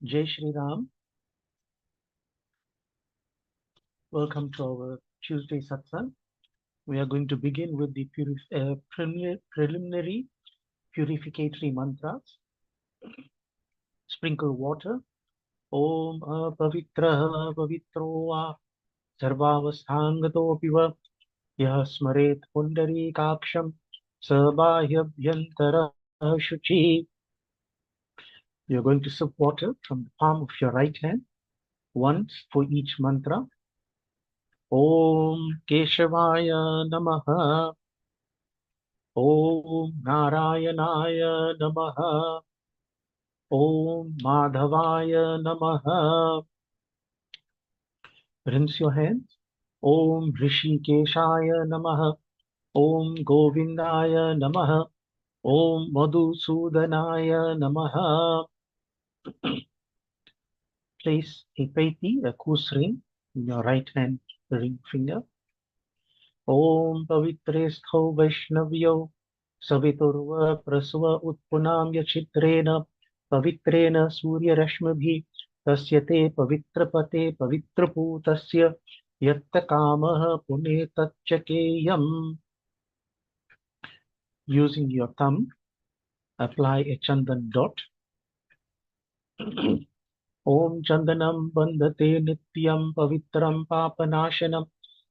Jai Shri Ram. Welcome to our Tuesday Satsang. We are going to begin with the preliminary purificatory mantras. Sprinkle water. Om Pavitra Pavitro Va Sarvavasthangato Piva Yah Smaret Pundari Kaksham Sabhahyabhyantara Shuchi. You're going to sip water from the palm of your right hand, once for each mantra. Om Keshavaya Namaha. Om Narayanaaya Namaha. Om Madhavaya Namaha. Rinse your hands. Om Rishikeshaya Namaha. Om Govindaya Namaha. Om Madhusudanaya Namaha. Place a paiti, a kus ring, in your right hand ring finger. Om Pavitresthau Vaishnavyo Saviturva Prasva Utpunam Yachitrena Pavitreena Surya Rashmabhi Tasyate Pavitrapate Pavitraputasya Yatta Kamaha Punetachakeyam. Using your thumb, apply a chandan dot. Om Chandanam Bandhate Nityam Pavitram Papanashanam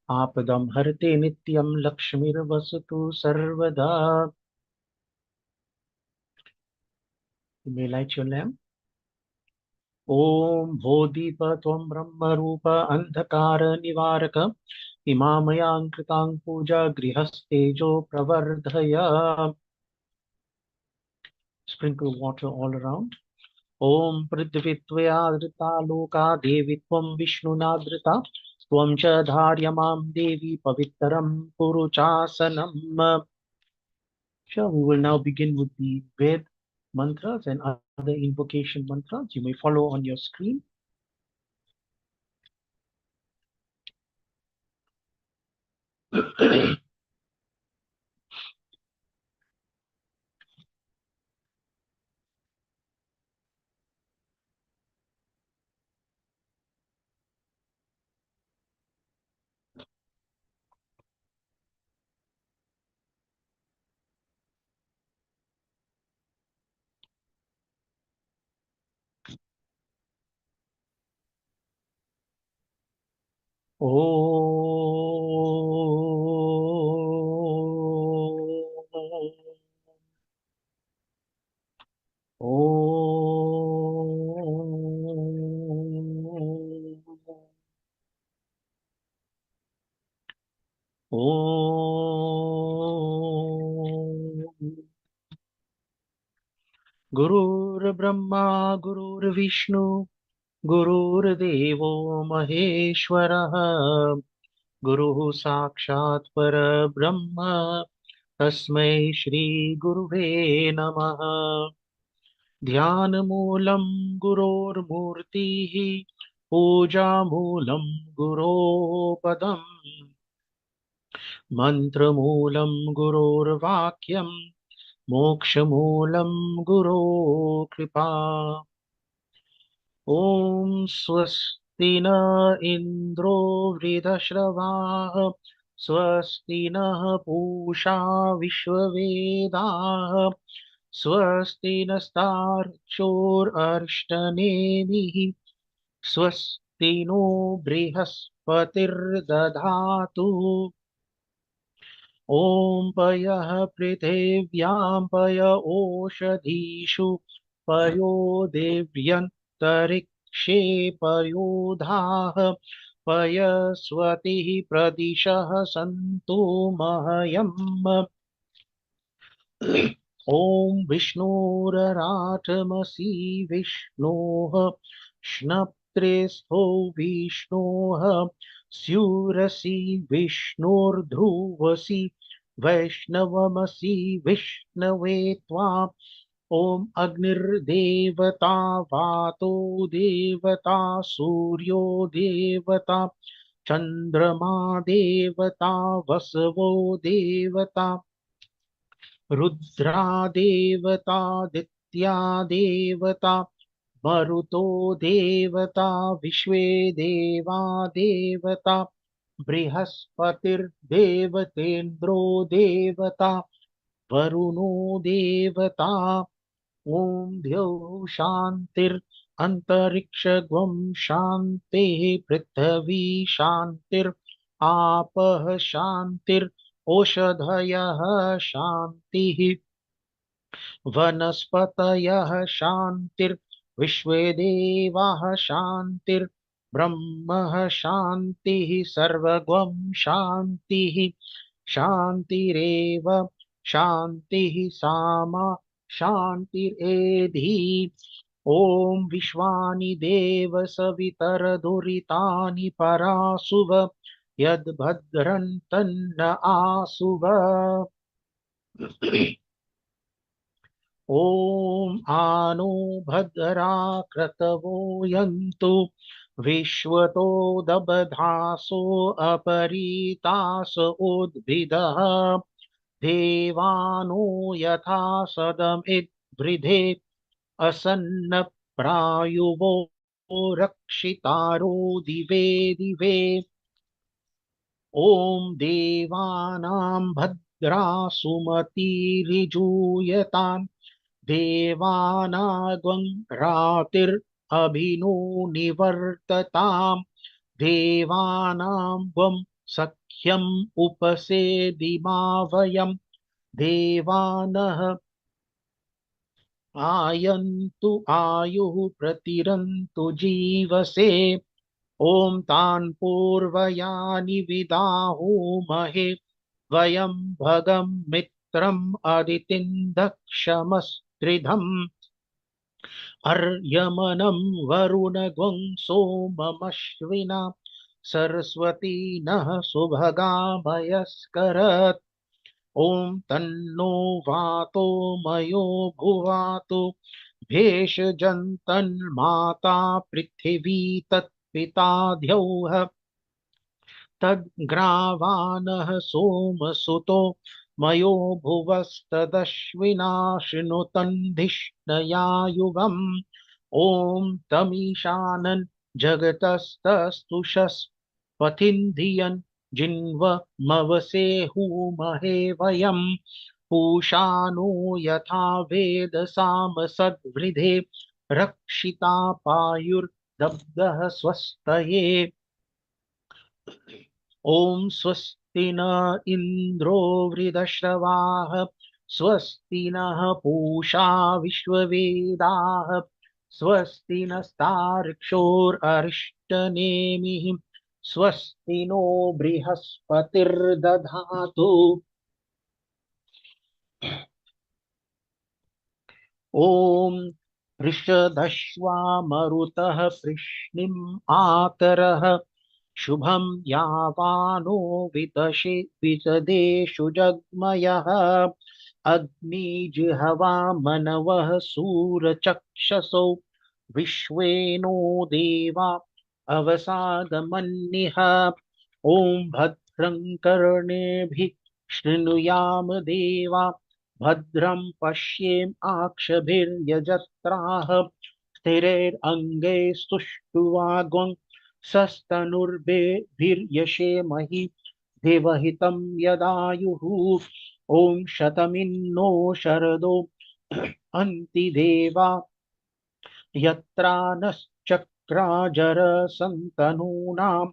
Apadam Harate Nityam Lakshmir Vasatu Sarvada. You may light your lamp. Om Bodhipa Tvam Brahma Rupa Andhakara Nivaraka Imamayang Kritang Puja Grihastejo Pravardhaya. Sprinkle water all around. Om Prithvitvayadrita Loka Devitvam Vishnunadrita Tvam Cha Dharyamam Devi Pavitram Puruchasanam. Sure, we will now begin with the Ved mantras and other invocation mantras. You may follow on your screen. Gurur Brahma, Gurur Vishnu, Gurur Devo Maheshwara, Guru Sakshat Para Brahma, Tasmai Shri Guruve Namaha. Dhyanamoolam Guror Murtihi, Pujamoolam Guro Padam, Mantramoolam Guror Vakyam, Mokshamoolam Guro Kripa. Om Swasti na Indro Vridashravah, Swasti na Pusha Vishwavedah, Swasti nastarchor arshtanemihi, Swasti no Brihaspati'r dadhatu. Om Payah Prithivyam Paya Oshadhishu Payo Devyantarikshe Payodhah Paya Swati Pradishah Santu Mahayam. Om Vishnuraratmasi Vishnoha Shnaptrestho Vishnoha Syurasi Vishnurdhruvasi Vaishnavamasi Vishnave Tvam. Om Agnir Devata Vato Devata Suryo Devata Chandrama Devata Vasavo Devata Rudra Devata Ditya Devata मरुतो देवता विश्वे देवा देवता बृहस्पतिर्देवतेन्द्रो देवता वरुणो देवता ॐ द्यौः शान्तिरन्तरिक्षगं शान्तिः पृथिवी शान्तिर् आपः शान्तिर्ओषधयः शान्तिः वनस्पतयः शान्तिर्विश्वे देवाः शान्तिर्ब्रह्मः शान्तिः सर्वगं शान्तिः शान्तिरेव शान्तिः सामा शान्तिरेधि ॐ विश्वानि देव सवितरदुरितानि परासुव यद्भद्रन्तन्न आसुव ॐ आनो भद्रा क्रतवो यन्तु विश्वतो दबधासो अपरीतास उद्भिदः देवानो यथा सदमिद्वृधे असन्न प्रायुवो रक्षितारो दिवे दिवे ॐ देवानां भद्रा सुमतिरिजूयताम् देवानागं रातिरभिनो निवर्तताम् देवानां वं सख्यम् उपसेदिमा वयम् देवानः आयन्तु आयुः प्रतिरन्तु जीवसे ॐ तान् पूर्वयानि विदाहुमहे वयं भगं मित्रम् अदितिं दक्षमस्त्रिधम् अर्यमनं वरुणगं सोममश्विना सरस्वती नः सुभगामयस्करत् ॐ तन्नो वातो मयो भुवातु भेषजन्तन्माता पृथिवी तत्पिता द्यौः तद्ग्रावाणः सोमसुतो मयो भुवस्तदश्विना शृणुतन्धिष्णया युगम् ॐ तमीशानन् जगतस्तस्तुषस्पथिन्धियन् जिन्वमवसेहुमहे वयम् पूषानो यथा वेदसाम सद्वृधे रक्षिता पायुर्दब्धः स्वस्तये ॐ स्वस्ति न इन्द्रो वृधश्रवाः स्वस्ति नः पूषा विश्ववेदाः स्वस्ति नस्तार्क्ष्योररिष्टनेमिः स्वस्ति नो बृहस्पतिर्दधातु ॐ पृषदश्वा मरुतः पृश्निम् आतरः शुभं यावानो वितशे वितदेषु जग्मयः अग्निजिह्वा मनवः सूरचक्षसो विश्वेनो देवा अवसादमन्निः ॐ भद्रं कर्णेभिः शृणुयाम देवा भद्रं पश्येम आक्षभिर्यजत्राः स्थिरैरङ्गैस्तुष्टुवागुं सस्तनुर्भिर्यशेमहि देवहितं यदायुः ॐ शतमिन्नो शरदो अन्ति देवा यत्रा नश्चक्राजरसन्तनूनां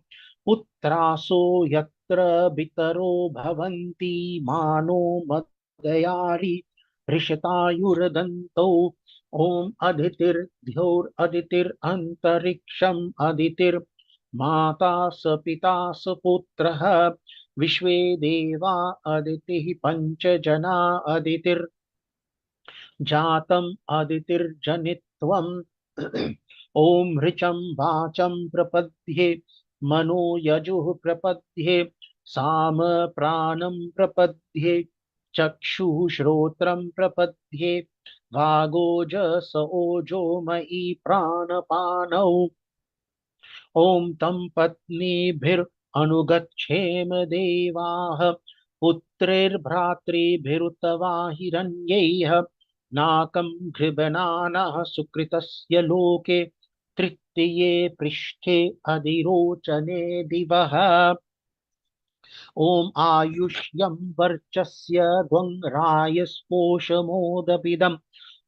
पुत्रासो यत्र पितरो भवन्ति मानो मदयारि हृषतायुर्दन्तौ ॐ अदितिरन्तरिक्षम् अदितिर्माता स पिता स पुत्रः विश्वे देवा अदितिः पञ्चजना अदितिर्जातम् अदितिर्जनित्वम् ॐ ऋचं वाचं प्रपद्ये मनो यजुः प्रपद्ये साम प्राणं प्रपद्ये चक्षुः श्रोत्रं प्रपद्ये वागोजस ओजो मयि प्राणपानौ ॐ तं पत्नीभिरनुगच्छेम देवाः पुत्रैर्भ्रातृभिरुतवा हिरण्यैः नाकं गृभणानः सुकृतस्य लोके तृतीये पृष्ठे अधिरोचने दिवः ॐ आयुष्यं वर्चस्य द्वं रायस्पोषमोदपिदम्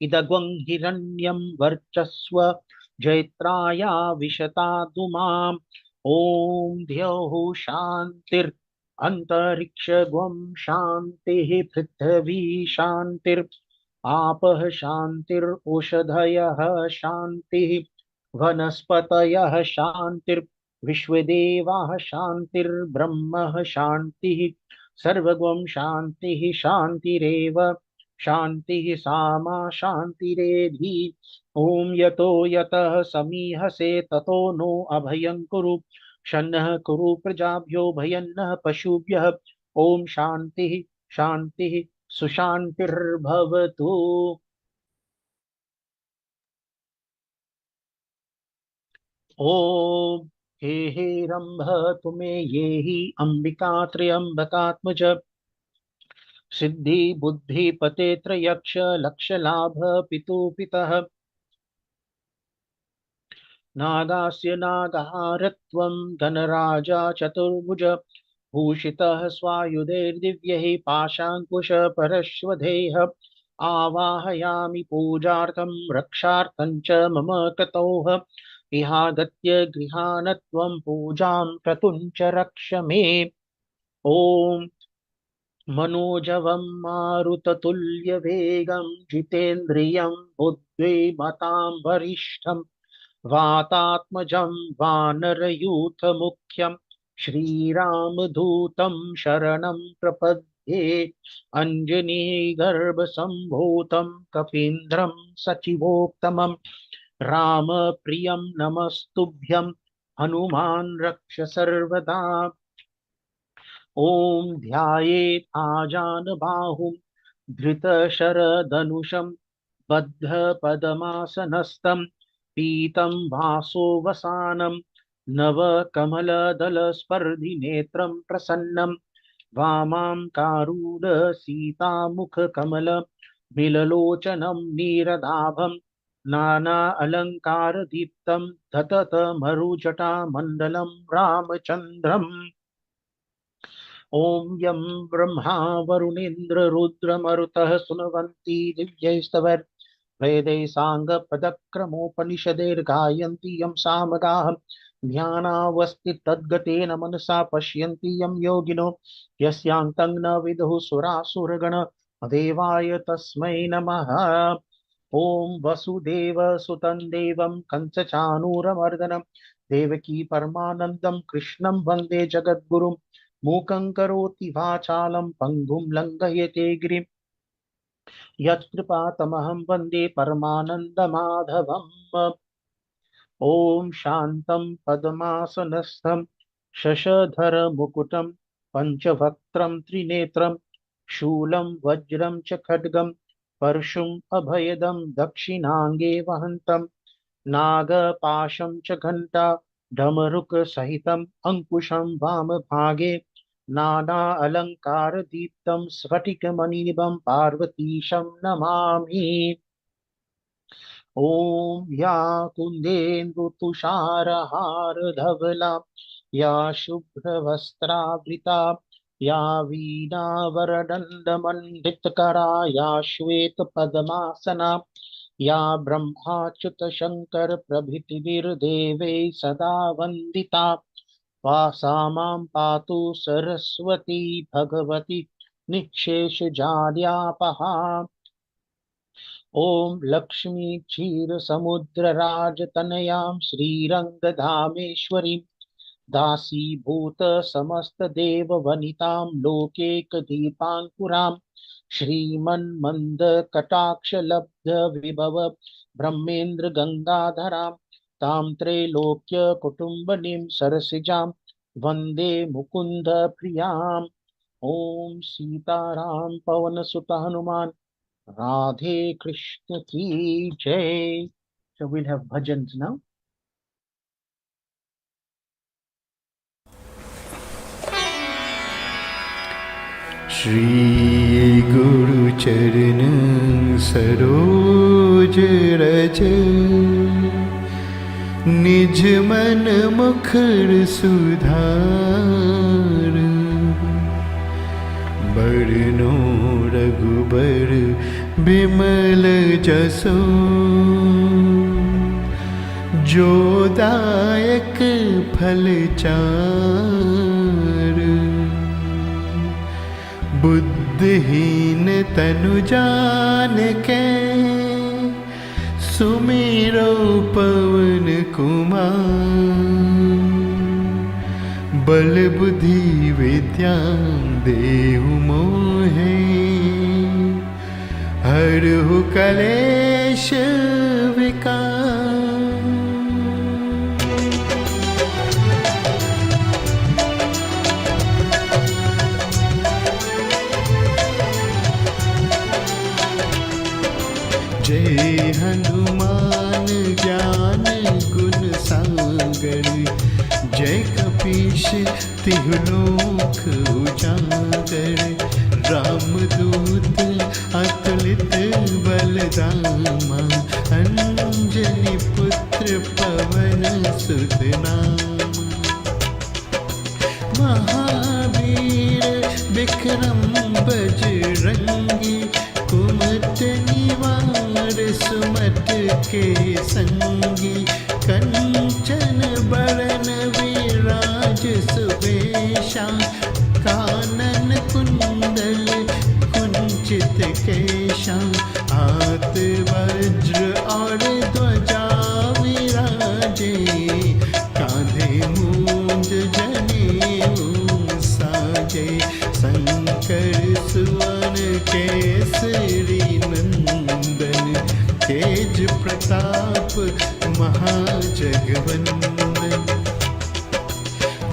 इदग्वं हिरण्यं वर्चस्व जैत्राया विशतादु माम् ॐ द्यौः शान्तिर् अन्तरिक्षगुं शान्तिः पृथिवी शान्तिर् आपः शान्तिरौषधयः शान्तिः वनस्पतयः शान्तिर् विश्वदेवाः शान्तिर्ब्रह्म शान्तिः सर्वगुं शान्तिः शान्तिरेव शान्तिः सामा शान्तिरेधि ॐ यतो यतः समीहसे ततो नो अभयं कुरु शन्नः कुरु प्रजाभ्यो भयन्नः पशुभ्यः ॐ शान्तिः शान्तिः सुशान्तिर्भवतु। ॐ हे हे रम्भ तुमे ये हि अम्बिका त्र्यम्बकात्मज सिद्धि बुद्धि पते त्रयक्ष लक्ष लाभ पितु पितः नागास्य नागहारत्वं गणराजा चतुर्भुज भूषितः स्वायुधैर्दिव्यैः पाशाङ्कुशपरश्वधेः आवाहयामि पूजार्थं रक्षार्थं च मम कतौः इहागत्य गृहानत्वं पूजां क्रतुं च रक्ष मे ॐ मनोजवं मारुततुल्यवेगं जितेन्द्रियं बुद्धिमतां वरिष्ठं वातात्मजं वानरयूथमुख्यं श्रीरामदूतं शरणं प्रपद्ये अञ्जनीगर्भसम्भूतं कपीन्द्रं सचिवोत्तमं रामप्रियं नमस्तुभ्यं हनुमान् रक्ष सर्वदा ॐ ध्यायेत् आजानबाहुं धृतशरधनुषं बद्धपद्मासनस्थं पीतं वासोवसानं नवकमलदलस्पर्धिनेत्रं प्रसन्नं वामां कारुडसीतामुखकमल बिललोचनं नीरदाभं नाना अलङ्कारदीप्तं धततमरुजटामण्डलं रामचन्द्रम् ॐ यं ब्रह्मा वरुणेन्द्र रुद्रमरुतः सुनवन्ति दिव्यैस्तवैर् वेदैः साङ्गपदक्रमोपनिषदैर्गायन्ति यं सामगाः ध्यानावस्थि तद्गतेन मनसा पश्यन्ति यं योगिनो यस्यान्तं न विदुः सुरासुरगण देवाय तस्मै नमः ॐ वसुदेवसुतं देवं कंसचाणूरमर्दनं देवकी परमानन्दं कृष्णं वन्दे जगद्गुरुं मूकं करोति वाचालं पङ्गुं लङ्घयते गिरिं यत्कृपातमहं वन्दे परमानन्दमाधवम् ॐ शान्तं पद्मासनस्थं शशधरमुकुटं पञ्चवक्त्रं त्रिनेत्रं शूलं वज्रं च खड्गं परशुम् अभयदं दक्षिणाङ्गे वहन्तं नागपाशं च घण्टा डमरुकसहितम् अङ्कुशं वामभागे नाना अलङ्कारदीप्तं स्फटिकमणिनिभं पार्वतीशं नमामि ॐ या कुन्देन्दुतुषारहारधवला या शुभ्रवस्त्रावृता या वीणावरदण्डमण्डितकरा या श्वेतपद्मासना या ब्रह्माच्युतशङ्कर प्रभृतिभिर्देवैः सदा वन्दिता सा मां पातु सरस्वती भगवती निःशेषजाड्यापहा ॐ लक्ष्मी क्षीरसमुद्रराजतनयां श्रीरङ्गधामेश्वरीं दासीभूत समस्तदेववनितां लोकैकदीपाङ्कुरां श्रीमन्मन्दकटाक्षलब्धविभव ब्रह्मेन्द्र गङ्गाधरां तां त्रैलोक्यकुटुम्बिनीं सरसिजां वन्दे मुकुन्दप्रियाम् ॐ सीताराम पवनसुत हनुमान राधे कृष्ण की जय. So we'll have bhajans now. Shri गुरु चरण सरोज रज, निज मन मुखर सुधार। बरनो रघुबर बिमल जसो, जो दायक फल चार। बुद्धिहीन तनु जान के, सुमिरो पवन कुमार। बल बुद्धि विद्या देहु मोहे, हरहु कलेश विकार। जय हनुमान ज्ञान गुण सागर, जय कपीश तिहु लोक उजागर। रामदूत अतुलित बलधामा, अंजनी पुत्र पवन सुत नामा। महावीर विक्रम बजरंगी, कुमत निवार सुमत के संगी। कंचन बरन विराज सुवेशा, कानन कुंडल कुंचित केशा। हाथ वज्र और ध्वजा विराजे, कांधे मूंज जनेऊ साजे। शंकर सुवन केसरी नंदन, तेज प्रताप महाजगवंदन।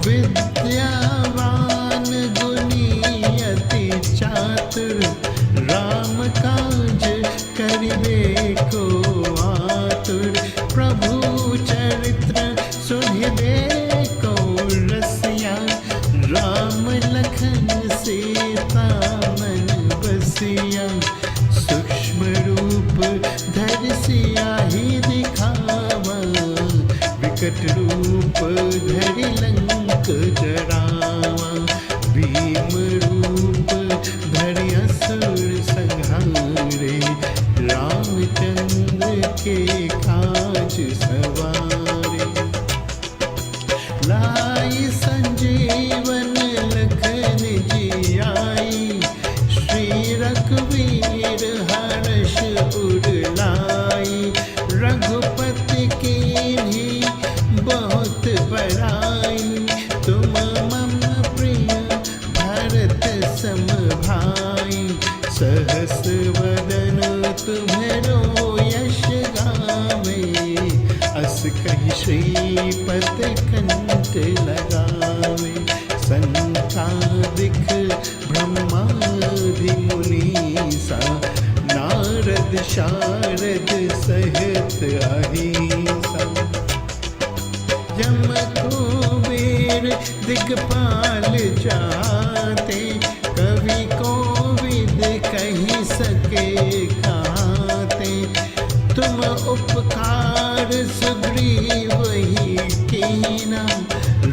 विद्यावान गुणी अति चातुर, राम काज करिबे को आतुर। प्रभु चरित्र सुनिबे को रसिया, राम लखन सीता मन बसिया। सूक्ष्म रूप धरि सियाहि दिखावा, विकट रूप धरि लंक जरावा। भीम रूप धरि असुर संहारे, रामचंद्र के काज सवारे। लाई संजीवन लखन जियाई, श्री रघुवीर हर्ष उर लाई। रघुपति कीन्ही बहुत बड़ाई, तुम मम प्रिय भरत सम भाई। सहस वदन तुम्हरो यश गावे, अस कहि श्रीपद कंठ लगावे। संकादिक ब्रह्मादि मुनीसा, नारद शारद सहित अहिंसा। यम कुबेर दिगपाल जाते, कवि कोविद कहि सके काते। तुम उपकार सुग्रीव ही कीना,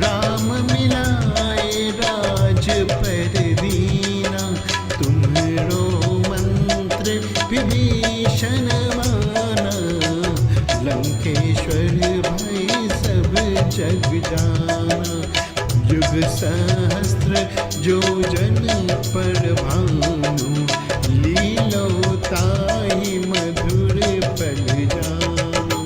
राम मिलाए राजपद दीना। तुम्हरो मंत्र विभीषण माना, लंकेश्वर भय सब जग जाना। युग सहस्त्र जो जन पर भानु, लीलो ताहि मधुर पल जानु।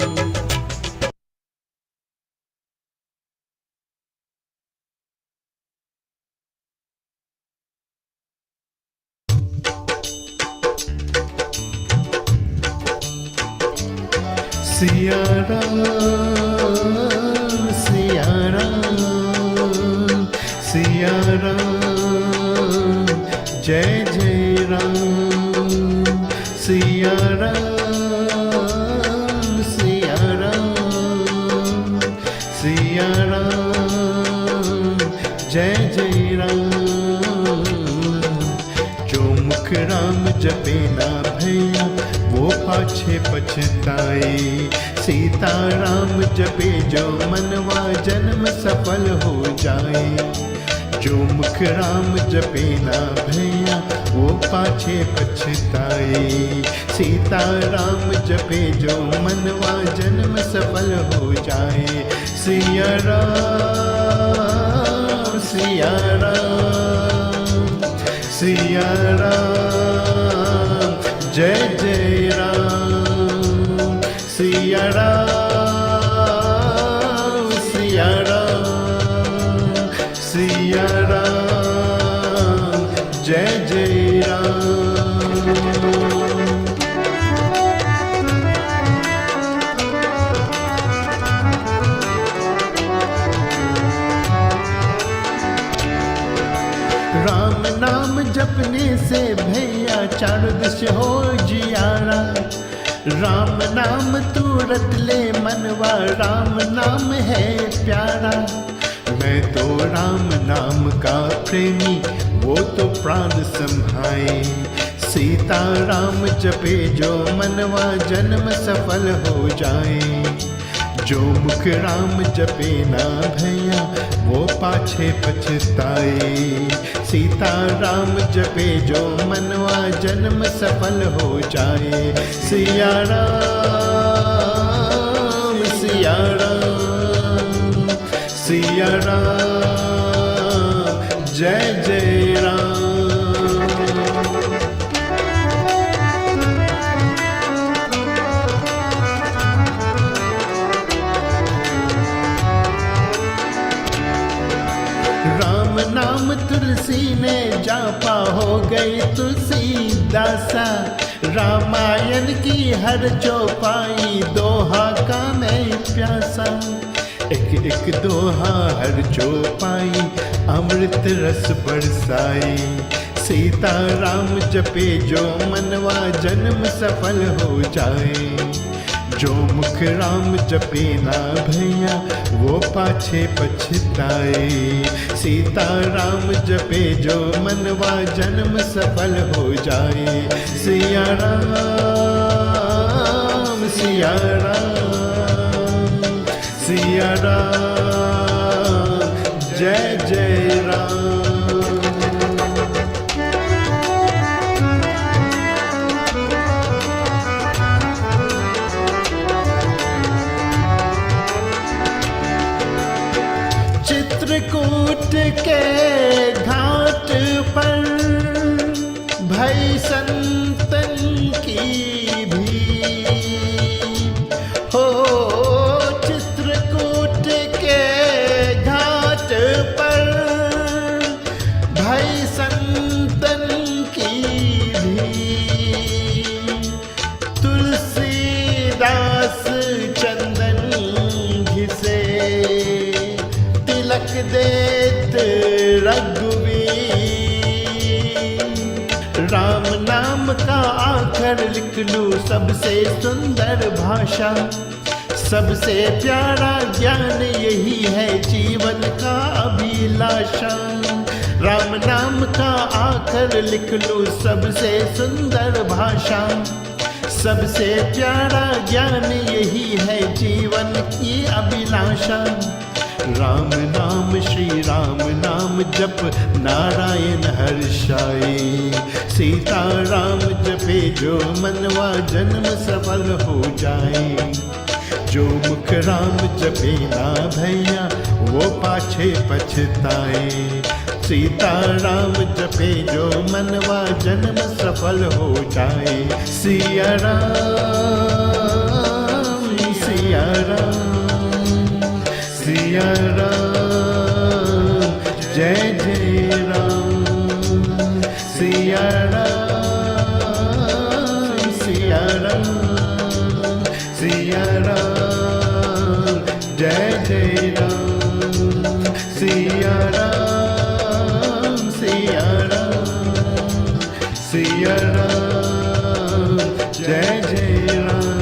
सिया राम सिया राम सिया राम, जय जय राम। सिया राम सिया राम सिया राम, जय जय राम। पाछे पछताए। सीताराम जपे जो मनवा जन्म सफल हो जाए। जो मुख राम जपे ना भैया वो पाछे पछताए। सीताराम जपे जो मनवा जन्म सफल हो जाए। सिया राम सिया राम सिया राम जय जय राम। सिया राम सिया राम सिया राम जय जय राम। राम नाम जपने से भैया चारों दिश हो जियारा। राम नाम तुरत ले मनवा राम नाम है प्यारा। मैं तो राम नाम का प्रेमी वो तो प्राण संभाए। सीता राम जपे जो मनवा जन्म सफल हो जाए। जो मुख राम जपे ना भैया वो पाछे पछताए। सीता राम जपे जो मनवा जन्म सफल हो जाए। सिया राम सिया राम सिया राम जय जय राम। राम नाम तुलसी ने जापा हो गई तुलसी दासा। रामायण की हर चौपाई दोहा का मैं प्यासा। एक एक दोहा हर चौपाई अमृत रस बरसाए। सीता राम जपे जो मनवा जन्म सफल हो जाए। जो मुख राम जपे ना भैया वो पाछे पछताए। सीता राम जपे जो मनवा जन्म सफल हो जाए। सिया राम सिया राम सिया राम जय जय राम। चित्रकूट के घाट पर भई संतन की भीड़ हो। चित्रकूट के घाट पर भई संतन की भीड़। तुलसीदास चंदन घिसे तिलक देत रघुवीर। राम नाम का आखर लिख लूं सबसे सुंदर भाषा। सबसे प्यारा ज्ञान यही है जीवन का अभिलाषा। राम नाम का आखर लिख लूं सबसे सुंदर भाषा। सबसे प्यारा ज्ञान यही है जीवन की अभिलाषा। राम नाम श्री राम नाम जप नारायण हर्षाए। सीता राम जपे जो मनवा जन्म सफल हो जाए। जो मुख राम जपे ना भैया वो पाछे पछताए। सीता राम जपे जो मनवा जन्म सफल हो जाए। सिया राम सिया राम सिया राम जय जय राम। सिया राम सिया राम सिया राम जय जय राम। सिया राम सिया राम सिया राम जय जय राम।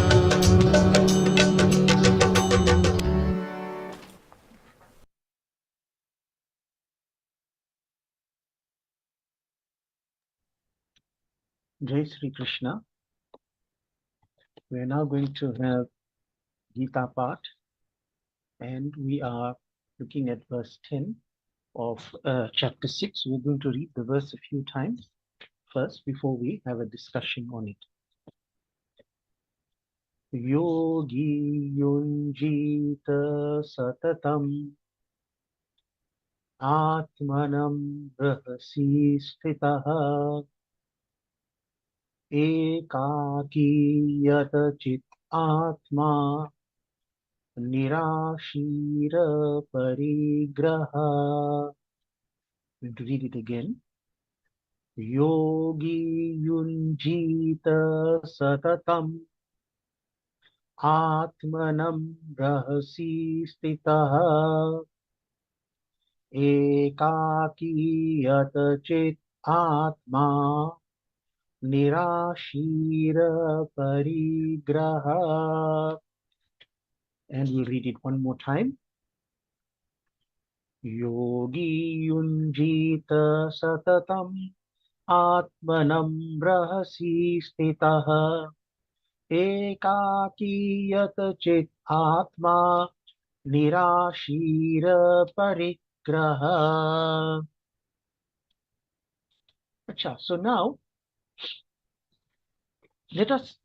जय Shri Krishna. We are now going to have Gita part, and we are looking at verse 10 of chapter 6. We're going to read the verse a few times first before we have a discussion on it. Yogi yunjita satatam atmanam rahasi sthitaha ekaki yata chit atma nirashira parigraha. I'm going to read it again. Yogi yunjita satatam atmanam rahasi stitaha ekaki yata chit atma nirashira parigraha. And we'll read it one more time. Yogi yunjita satatam atmanam rahasi stitaha ekaki yata chit atma nirashira parigraha. Acha, so now let us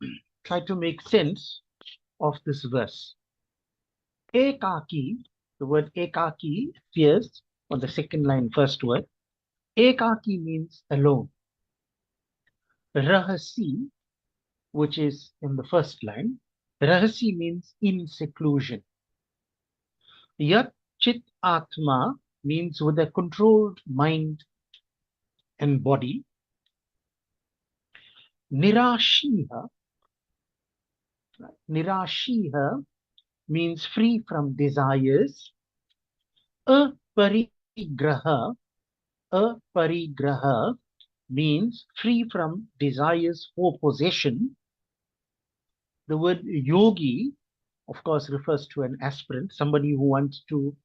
try to make sense of this verse. Ekaki, the word ekaki appears on the second line, first word. Ekaki means alone. Rahasi, which is in the first line, rahasi means in seclusion. Yat chit atma means with a controlled mind and body. Nirashiha means free from desires. Aparigraha means free from desires for possession. The word yogi, of course, refers to an aspirant, somebody who wants to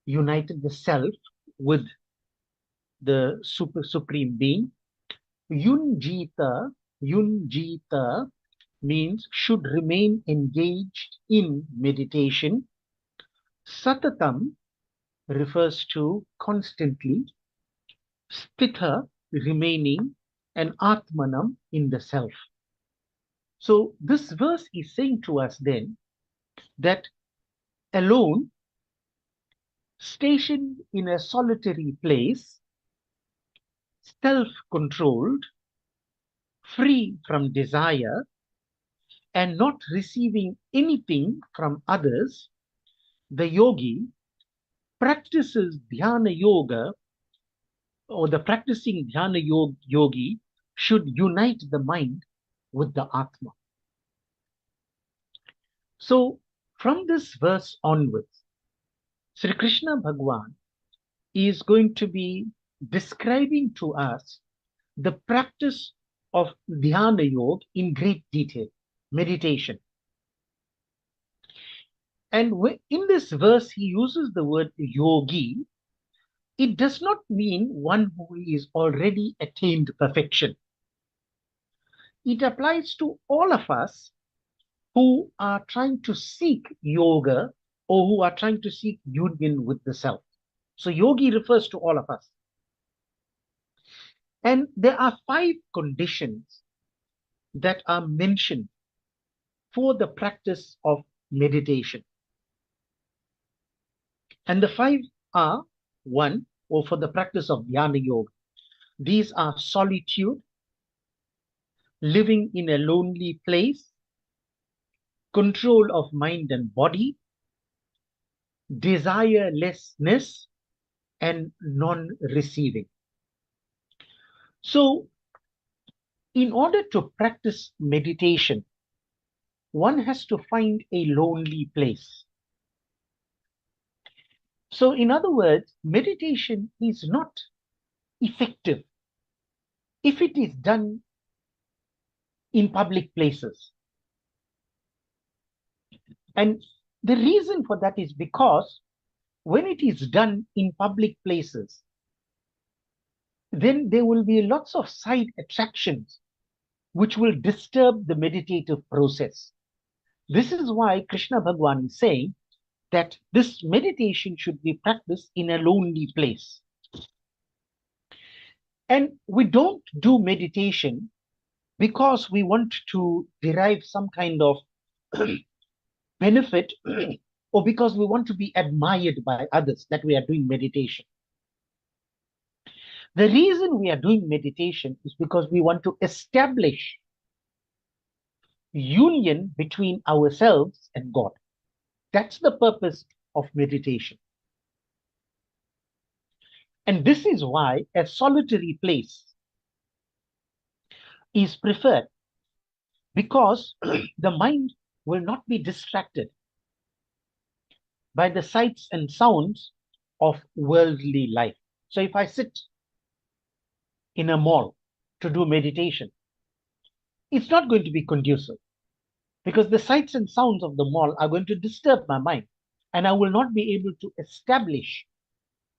unite the self with the supreme being. Yunjita means should remain engaged in meditation. Satatam refers to constantly. Sthita, remaining, and Atmanam, in the self. So this verse is saying to us then that alone, stationed in a solitary place, self-controlled, free from desire, and not receiving anything from others, the yogi practices dhyana yoga, or the practicing dhyana yogi should unite the mind with the Atma. So from this verse onwards, Sri Krishna Bhagwan is going to be describing to us the practice of dhyana yoga in great detail, meditation. And in this verse, he uses the word yogi. It does not mean one who is already attained perfection. It applies to all of us who are trying to seek yoga or who are trying to seek union with the self. So yogi refers to all of us. And there are 5 conditions that are mentioned for the practice of meditation. And the 5 are, 1, or for the practice of dhyana yoga. These are solitude, living in a lonely place, control of mind and body, desirelessness, and non-receiving. So, in order to practice meditation, one has to find a lonely place. So, in other words, meditation is not effective if it is done in public places. And the reason for that is because when it is done in public places, then there will be lots of side attractions which will disturb the meditative process. This is why Krishna Bhagwan is saying that this meditation should be practiced in a lonely place. And we don't do meditation because we want to derive some kind of benefit or because we want to be admired by others that we are doing meditation. The reason we are doing meditation is because we want to establish union between ourselves and God. That's the purpose of meditation. And this is why a solitary place is preferred, because the mind will not be distracted by the sights and sounds of worldly life. So if I sit in a mall to do meditation, it's not going to be conducive because the sights and sounds of the mall are going to disturb my mind, and I will not be able to establish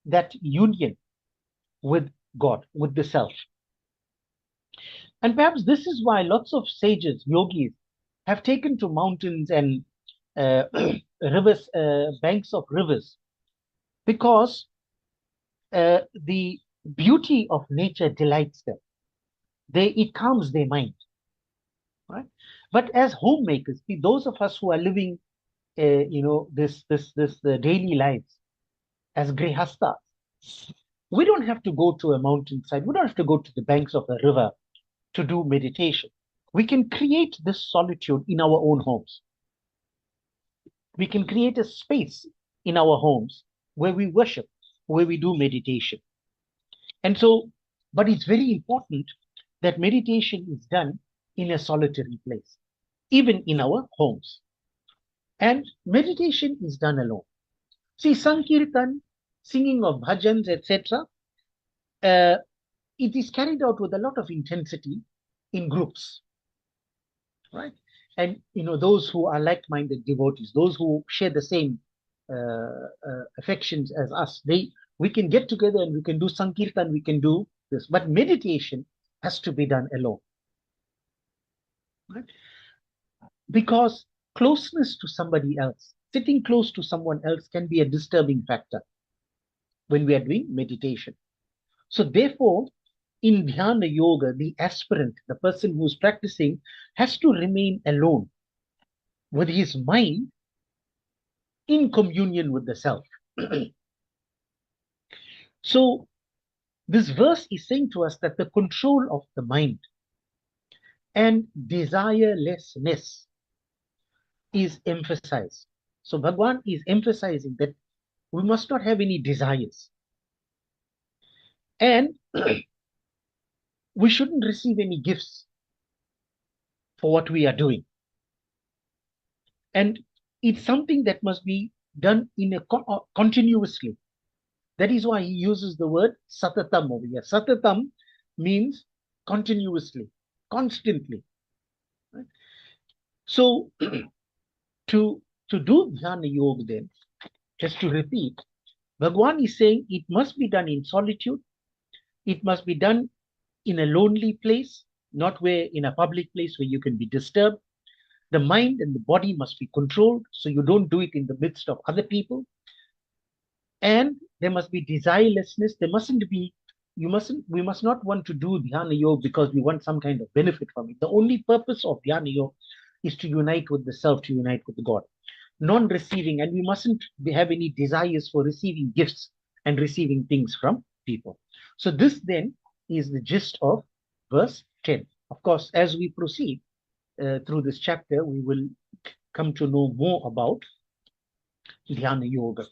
that union with God, with the self. And perhaps this is why lots of sages, yogis, have taken to mountains and rivers, banks of rivers, because the beauty of nature delights them. It calms their mind, right? But as homemakers, those of us who are living, this daily lives as grihastas, we don't have to go to a mountainside. We don't have to go to the banks of a river to do meditation. We can create this solitude in our own homes. We can create a space in our homes where we worship, where we do meditation. And so, but it's very important that meditation is done in a solitary place, even in our homes. And meditation is done alone. See, Sankirtan, singing of bhajans, etc., it is carried out with a lot of intensity in groups, right? And those who are like-minded devotees, those who share the same affections as us, we can get together and we can do Sankirtan, we can do this. But meditation has to be done alone, right? Because closeness to somebody else, sitting close to someone else, can be a disturbing factor when we are doing meditation. So therefore, in Dhyana Yoga, the aspirant, the person who's practicing, has to remain alone with his mind in communion with the self. So this verse is saying to us that the control of the mind and desirelessness is emphasized. So Bhagwan is emphasizing that we must not have any desires. And we shouldn't receive any gifts for what we are doing. And it's something that must be done in a continuously. That is why he uses the word satatam over here. Satatam means continuously, constantly. Right? So to do Dhyana Yoga then, just to repeat, Bhagwan is saying it must be done in solitude. It must be done in a lonely place, not in a public place where you can be disturbed. The mind and the body must be controlled, so you don't do it in the midst of other people. And there must be desirelessness. We must not want to do Dhyana Yoga because we want some kind of benefit from it. The only purpose of Dhyana Yoga is to unite with the self, to unite with God. Non-receiving, and we mustn't have any desires for receiving gifts and receiving things from people. So this then is the gist of verse 10. Of course, as we proceed through this chapter, we will come to know more about Dhyana Yoga.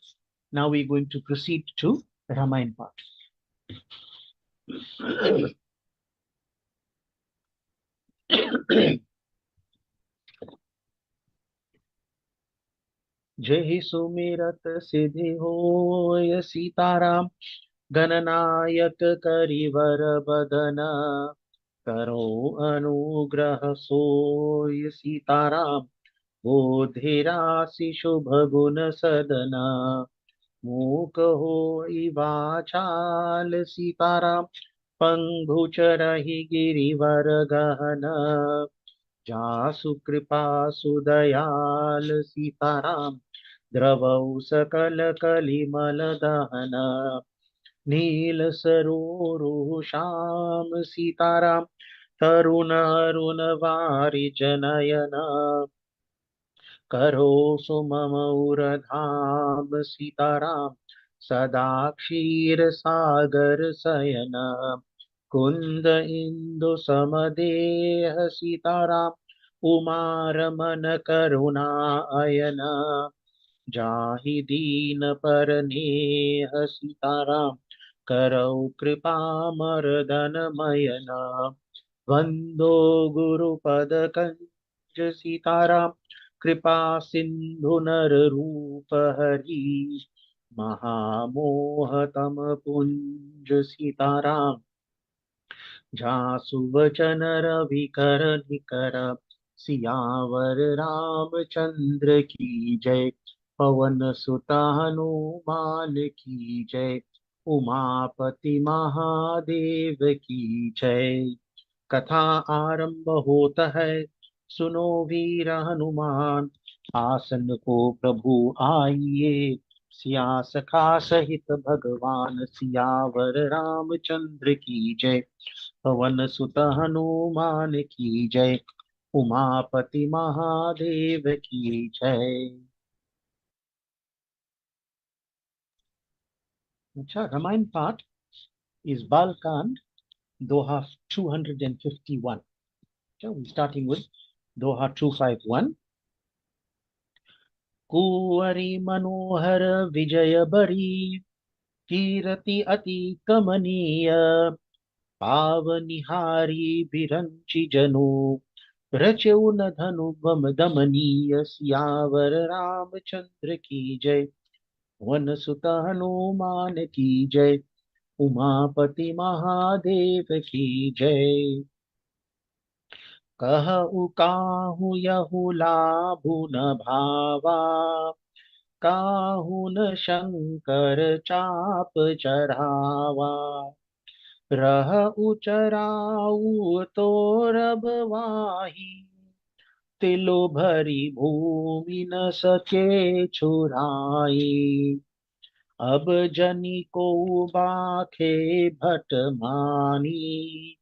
Now we're going to proceed to the Ramayana part. जय सुमिरत सिद्धि होय सीताराम गणनायक करिवर बदन करो अनुग्रह सोय सीताराम बोधिराशि शुभ गुण सदना मूक होई वाचाल सीताराम पंगु चरहि गिरिवर गहन जासु कृपा सुदयाल सीताराम द्रवौ सकल कलिमल दहन नील सरोरु श्याम सीताराम तरुण अरुण वारि जनयन करो सुमम उरधाम सीताराम सदा क्षीर सागर शयन कुंद इंदु समदेह सीताराम उमारमन करुणा अयन जाहि दीन परनेह सीताराम करौ कृपा मर्दन मयन वंदो गुरुपद कंज सीताराम कृपा सिंधु नर रूप हरि महामोहतम पुंज सीताराम जासु वचन रवि कर निकर सियावर रामचंद्र की जय पवन सुत हनुमान की जय उमापति महादेव की जय। कथा आरंभ होता है, सुनो वीर हनुमान, आसन को प्रभु आइए, सिया सखा सहित भगवान सियावर रामचंद्र की जय पवन सुत हनुमान की जय उमापति महादेव की जय। अच्छा, रामायण पाठ is Balkand, Doha 251. So we're starting with Doha 251. कुंवरी मनोहर विजय बरी कीरति अति कमनीय पावनिहारी बिरंचि जनु रचउ न धनु बम दमनीय सियावर रामचंद्र की जय वन सुत हनुमान की जय उमापति महादेव की जय। कहु काहू यहु लाभु न भावा काहू न शंकर चाप चढ़ावा रहु चराऊ तो रब वाही तिलो भरी भूमि न सके छुराई अब जनी को बाखे भट मानी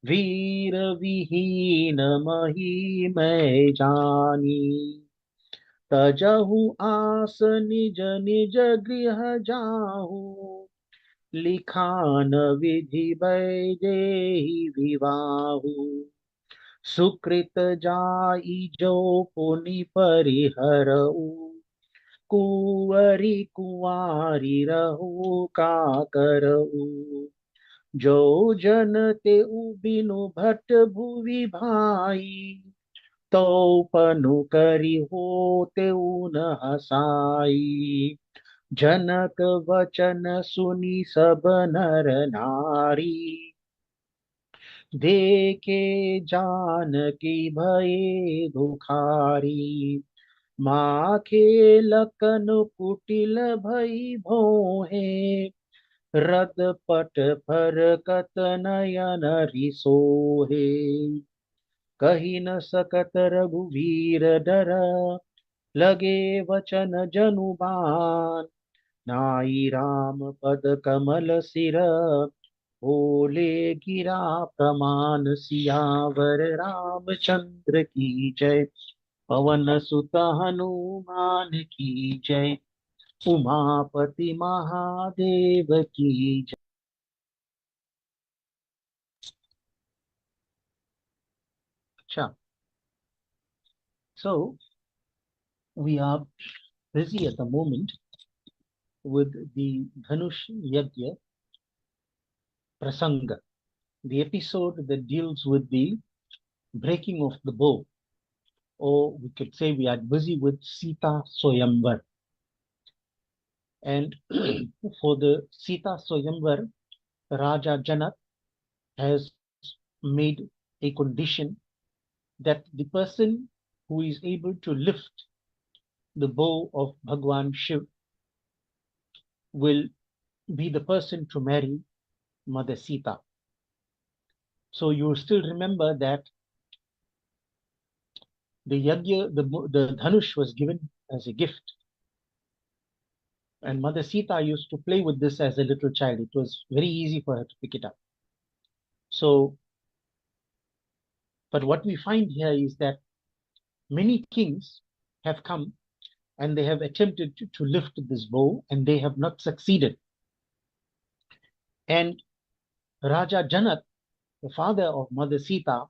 वीर विहीन मही मैं जानी तजहु आस निज निज गृह जाहू लिखान विधि वैदेही विवाहु सुकृत जाई जो पुनि परिहरऊ कुंवरी कुंवारी रहू का करऊ जो जन ते बिनु भट भुवि भाई तो पनु करी होते न हसाई जनक वचन सुनी सब नर नारी देखे जानकी भये दुखारी माखे लखन कुटिल भई भोहे रद पट फर कत नयन रिसोहे कही न सकत रघुवीर डर लगे वचन जनुबान नाई राम पद कमल सिर बोले गिरा प्रमाण सियावर रामचंद्र की जय पवन सुत हनुमान की जय उमापति महादेव की जय। अच्छा, so we are busy at the moment with the Dhanush Yajna Prasanga, the episode that deals with the breaking of the bow, or we could say we are busy with Sita Soyamvar. And for the Sita Soyamvar, Raja Janak has made a condition that the person who is able to lift the bow of Bhagwan Shiv will be the person to marry Mother Sita. So you still remember that The yagya, the dhanush was given as a gift. And Mother Sita used to play with this as a little child. It was very easy for her to pick it up. So, but what we find here is that many kings have come and they have attempted to lift this bow and they have not succeeded. And Raja Janak, the father of Mother Sita,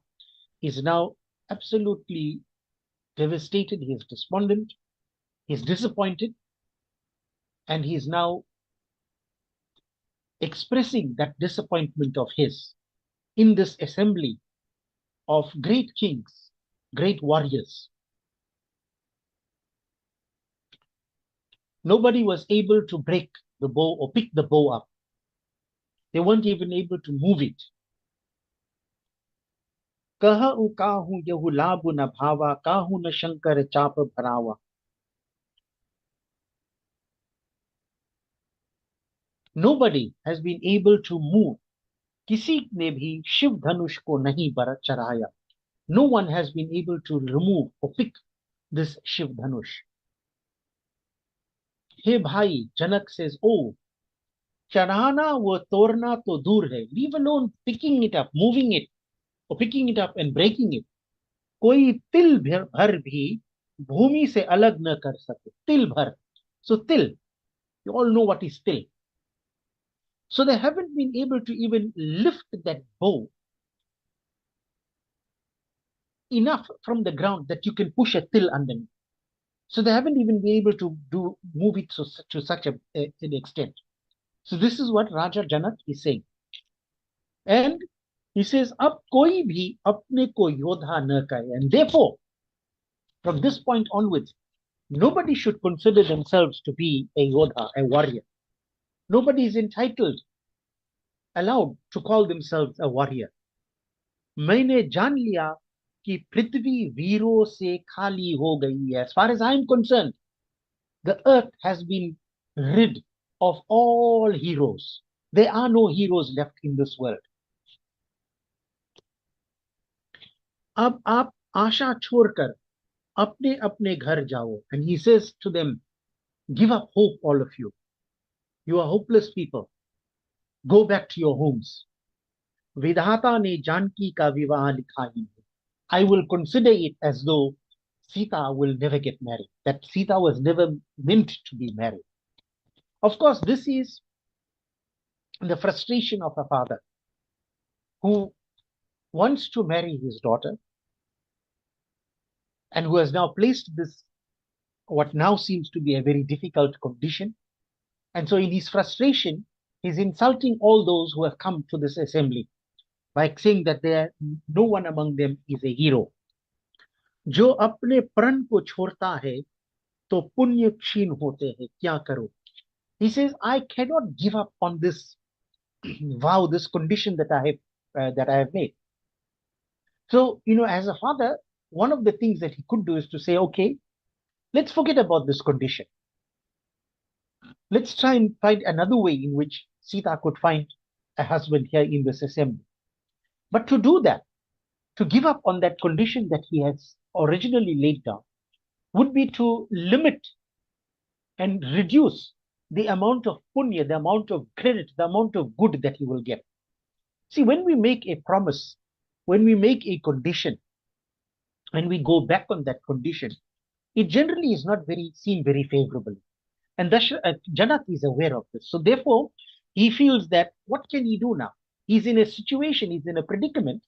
is now absolutely devastated. He is despondent, he is disappointed, and he is now expressing that disappointment of his in this assembly of great kings, great warriors. Nobody was able to break the bow or pick the bow up. They weren't even able to move it. Kaha u kahu yahu labu na bhava, kahu na shankar chapa bharawa. Nobody has been able to move. किसी ने भी शिव धनुष को नहीं चढ़ाया. No one has been able to remove or pick this Shiv Dhanush. Hey bhai, Janak says, oh, चढ़ाना व तोड़ना तो दूर है. Leave alone picking it up, moving it, or picking it up and breaking it. कोई तिल भर भी भूमि से अलग न कर सके. तिल भर. So til, you all know what is til. So they haven't been able to even lift that bow enough from the ground that you can push a till underneath. So they haven't even been able to move it to such an extent. So this is what Raja Janak is saying. And he says, ab koi bhi apne ko yodha na kahe. And therefore, from this point onwards, nobody should consider themselves to be a yodha, a warrior. Nobody is entitled, allowed to call themselves a warrior. मैंने जान लिया कि पृथ्वी वीरों से खाली हो गई है. As far as I am concerned, the earth has been rid of all heroes. There are no heroes left in this world. अब आप आशा छोड़कर अपने अपने घर जाओ. And he says to them, give up hope, all of you. You are hopeless people. Go back to your homes. विधाता ने जानकी का विवाह लिखा ही है. I will consider it as though Sita will never get married, that Sita was never meant to be married. Of course, this is the frustration of a father who wants to marry his daughter and who has now placed this, what now seems to be a very difficult condition. And so in his frustration, he's insulting all those who have come to this assembly by saying that no one among them is a hero. जो अपने प्रण को छोड़ता है तो पुण्य क्षीण होते हैं, क्या करो? He says, I cannot give up on this vow, this condition that I have made. So, as a father, one of the things that he could do is to say, okay, let's forget about this condition. Let's try and find another way in which Sita could find a husband here in this assembly. But to do that, to give up on that condition that he has originally laid down, would be to limit and reduce the amount of punya, the amount of credit, the amount of good that he will get. See, when we make a promise, when we make a condition, and we go back on that condition, it generally is not seen very favorably. And Janak is aware of this. So therefore, he feels that what can he do now? He's in a situation, he's in a predicament,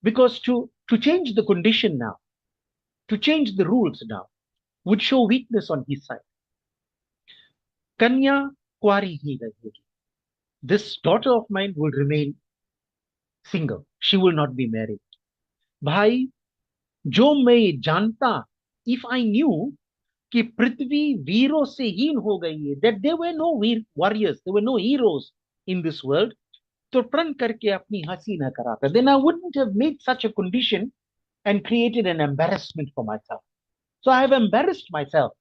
because to change the condition now, to change the rules now, would show weakness on his side. Kanya kwari hi rahegi. This daughter of mine will remain single. She will not be married. Bhai, jo main janta, if I knew कि पृथ्वी वीरों से हीन हो गई है, that there were no warriors, there were no heroes in this world, तो प्रण करके अपनी हंसी न कराता, then I wouldn't have made such a condition and created an embarrassment for myself. So I have embarrassed myself,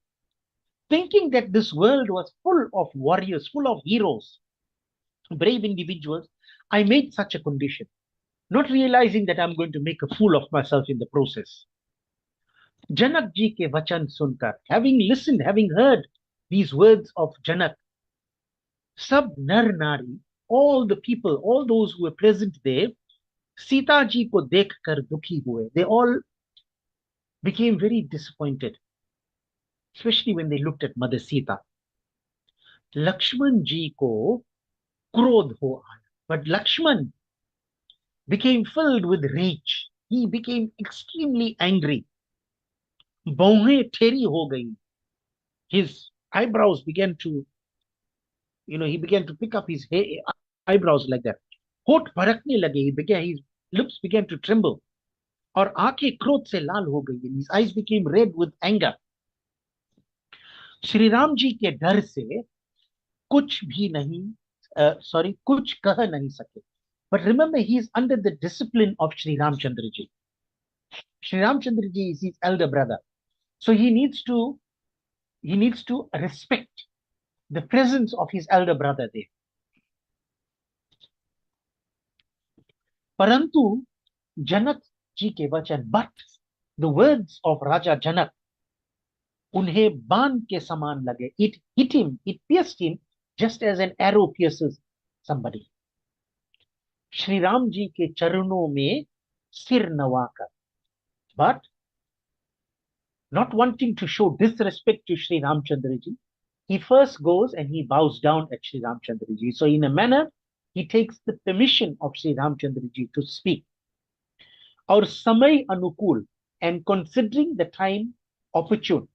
thinking that this world was full of warriors, full of heroes, brave individuals. I made such a condition, not realizing that I'm going to make a fool of myself in the process. Janak ji के वचन सुनकर, having listened, having heard these words of Janak, सब नर नारी, all the people, all those who were present there, Sita ji को देखकर दुखी हुए. They all became very disappointed, especially when they looked at Mother Sita. Lakshman जी को क्रोध हो आया, but Lakshman became filled with rage. He became extremely angry. भौहें ठेरी हो गई. His eyebrows began to, he began to pick up his eyebrows like that. होठ भड़कने लगे. His lips began to tremble. और आंखें क्रोध से लाल हो गई. His eyes became red with anger. Shri Ram ji के डर से कुछ भी नहीं, कुछ कह नहीं सके. But remember, he is under the discipline of Sri Ramchandra ji. Sri Ramchandra ji is his elder brother. So he needs to respect the presence of his elder brother there. परंतु जनक जी के वचन, but the words of Raja Janak, उन्हें बाण के समान लगे. It hit him, it pierced him just as an arrow pierces somebody. Shri Ram ji के चरणों में सिर नवाकर, but not wanting to show disrespect to Sri Ramchandra ji, he first goes and he bows down at Sri Ramchandra ji. So in a manner, he takes the permission of Sri Ramchandra ji to speak. और समय अनुकूल, and considering the time opportune,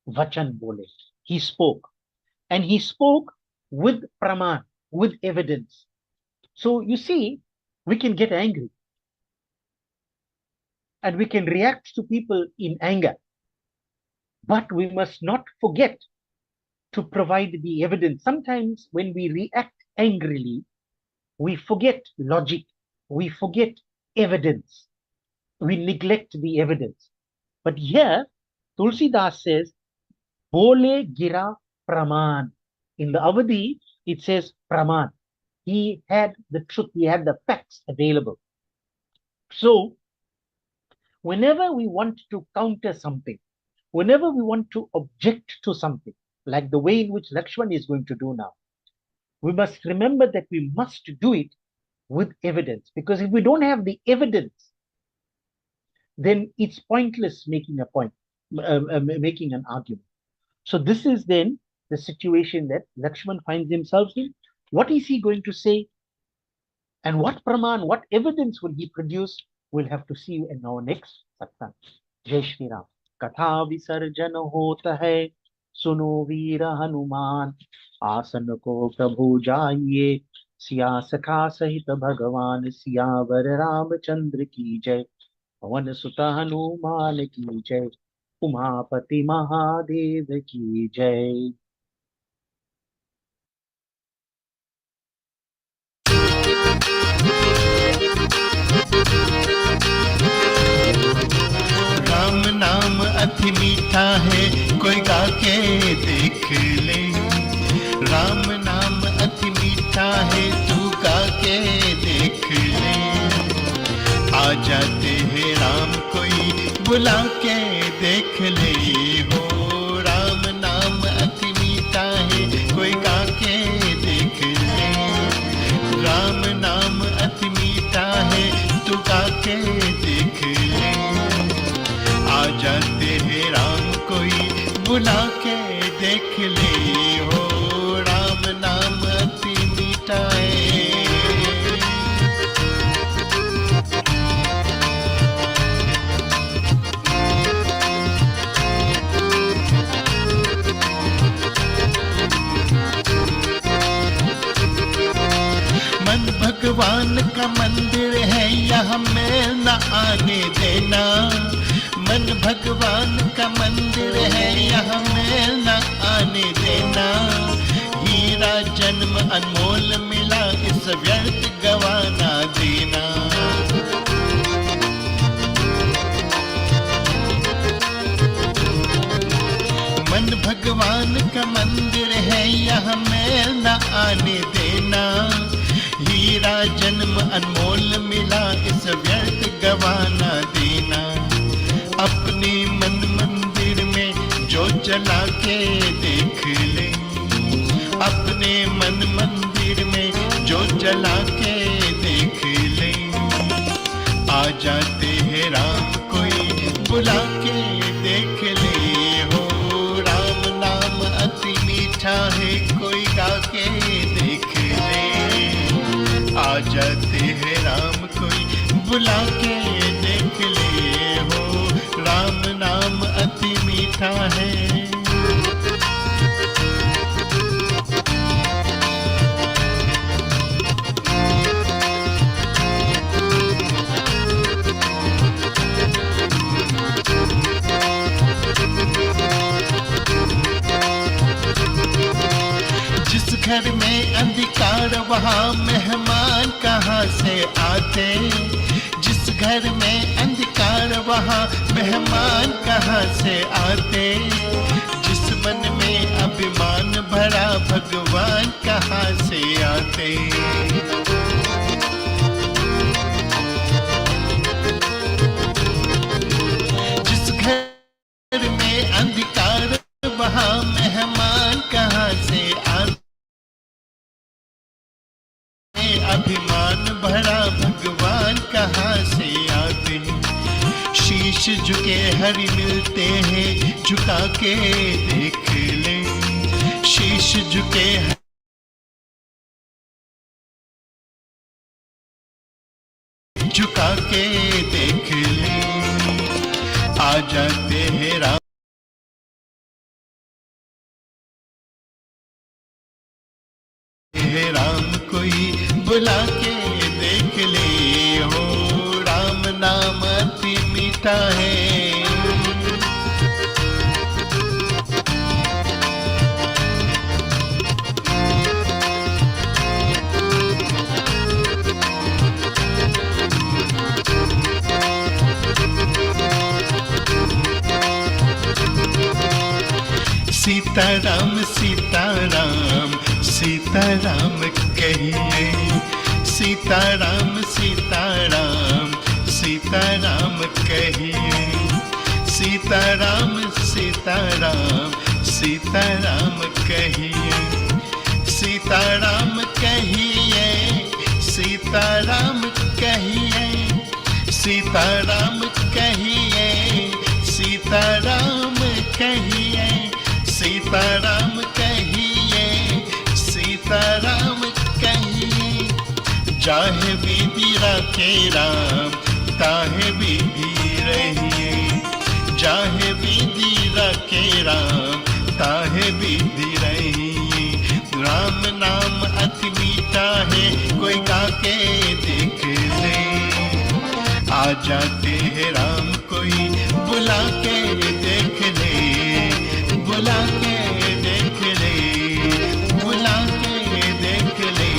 vachan bole. He spoke, and he spoke with praman, with evidence. So you see, we can get angry and we can react to people in anger, but we must not forget to provide the evidence. Sometimes when we react angrily, we forget logic, we forget evidence, we neglect the evidence. But here, Tulsidas says, Bole gira praman. In the Avadi, it says praman. He had the truth, he had the facts available. So, whenever we want to counter something, whenever we want to object to something, like the way in which Lakshman is going to do now, we must remember that we must do it with evidence. Because if we don't have the evidence, then it's pointless making a point, making an argument. So this is then the situation that Lakshman finds himself in. What is he going to say? And what praman, what evidence will he produce? We'll have to see in our next satsang. Jai Shri Ram. Katha visarjan hota hai, suno veera Hanuman. आसन को प्रभु जाइए, सिया सखा सहित भगवान, सियावर रामचंद्र की जय, पवन सुत हनुमान की जय, उमापति महादेव की जय. राम नाम अति मीठा है, कोई गा के देख ले. राम नाम अति मीठा है, तू गा के देख ले. आ जाते हैं राम, कोई बुला के देख ले हो. राम नाम अति मीठा है, कोई गा के देख ले. राम नाम अति मीठा है, तू गा के देख ले. आ जाते हैं राम, कोई बुला के देख ले हो. राम नाम अति मीठा है. मन भगवान का मंदिर है, यहाँ मेल न आने देना. मन भगवान का मंदिर है, यहाँ मेल न आने देना. हीरा जन्म अनमोल मिला, इस व्यर्थ गवाना देना. मन भगवान का मंदिर है, यहाँ मेल न आने देना. हीरा जन्म अनमोल मिला, इस व्यर्थ गवाना देना. अपनी जला के देख ले, अपने मन मंदिर में जो जला के देख ले। आ जाते हैं राम कोई बुला के देख ले हो, राम नाम अति मीठा है कोई गा के देख ले। आ जाते हैं राम कोई बुला के देख ले हो, राम नाम अति मीठा है। घर में अंधकार वहाँ मेहमान कहाँ से आते, जिस घर में अंधकार वहाँ मेहमान कहाँ से आते, जिस मन में अभिमान भरा भगवान कहाँ से आते। जिस घर में अंधकार वहाँ मेहमान कहाँ से आते, अभिमान भरा भगवान कहाँ से आते। शीश झुके हरि मिलते हैं झुका के देख ले, शीश झुके झुका के देख ले। आ जाते हैं राम राम कोई बुला के देख ले हो, राम नाम अति मीठा है। सीताराम सीताराम सीताराम कहिए, सीताराम सीताराम सीताराम कहिए। सीताराम सीताराम सीताराम कहिए, सीताराम कहिए, सीताराम कहिए, सीताराम कहिए, सीताराम कहिए, सीताराम कहिए, सीताराम कहिए। चाहे विधि रखे राम ताहे विधि रहिए, चाहे विधि रखे राम ताहे विधि रहिए। राम नाम अति मीठा है कोई गा के देख ले। आ जाते हैं राम कोई बुला के देख ले, बुला के देख ले, बुला के देख ले,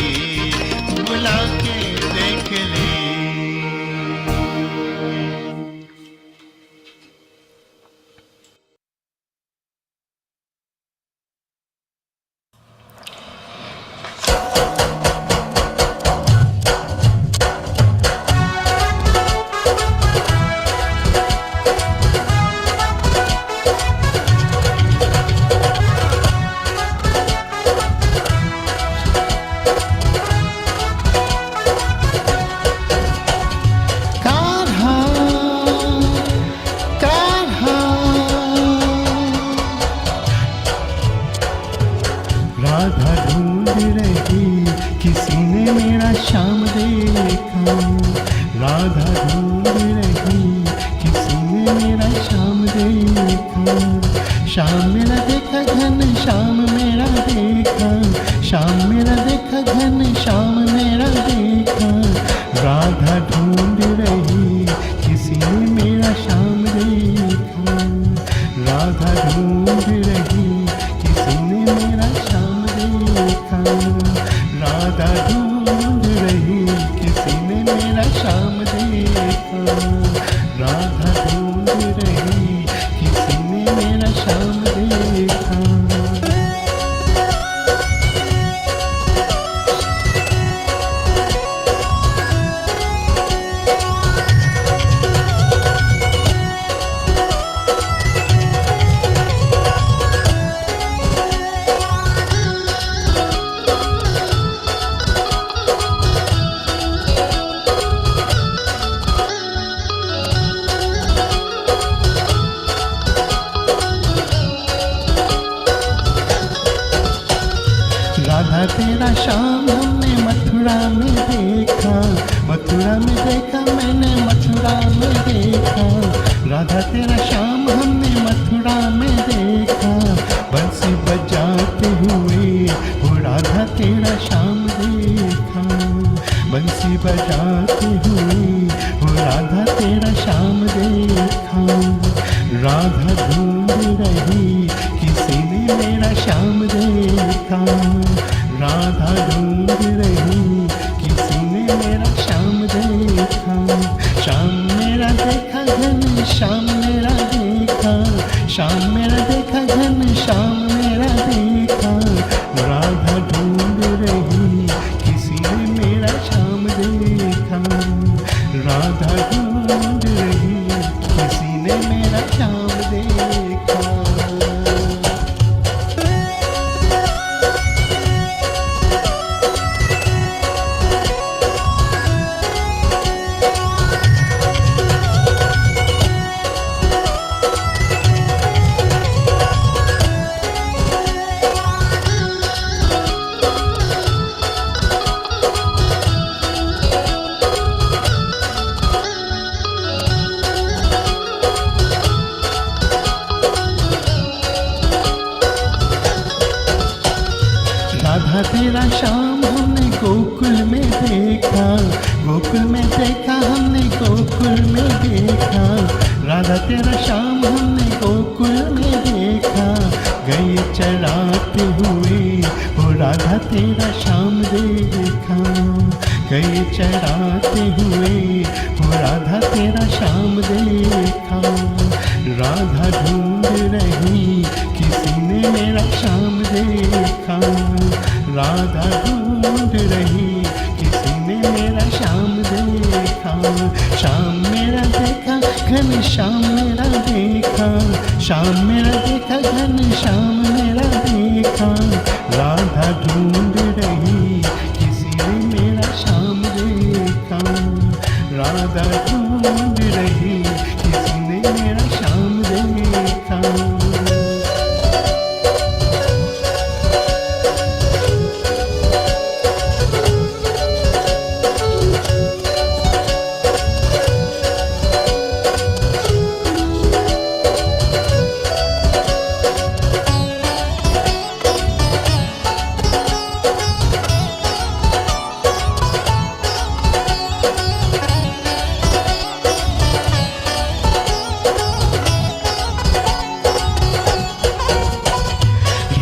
बुला के देख ले। देखा मैंने मथुरा में देखा, राधा तेरा श्याम हमने मथुरा में देखा। बंसी बजाते हुए वो राधा तेरा श्याम देखा, बंसी बजाते हुए वो राधा तेरा श्याम देखा। राधा ढूंढ रही किसी ने मेरा श्याम देखा, राधा ढूंढ रही किसी ने मेरा श्याम देखा। श्याम मेरा देखा घन श्याम मेरा देखा, श्याम मेरा देखा घन श्याम मेरा देखा। राधा ढूंढ रही किसी ने मेरा श्याम देखा, राधा ढूंढ रही किसी ने मेरा श्याम देखा। राधा तेरा श्याम हमने गोकुल में देखा, गोकुल में देखा हमने गोकुल में देखा। राधा तेरा श्याम हमने गोकुल में देखा, गए चराते हुए वो राधा तेरा श्याम देखा, गए चराते हुए वो राधा तेरा श्याम देखा। राधा ढूंढ रही किसी ने मेरा श्याम देखा, राधा ढूंढ रही किसी ने मेरा श्याम देखा। श्याम मेरा देखा घन श्याम मेरा देखा, श्याम मेरा देखा घन श्याम मेरा देखा। राधा ढूंढ रही किसी ने मेरा श्याम देखा, राधा ढूंढ रही किसी ने मेरा श्याम देखा।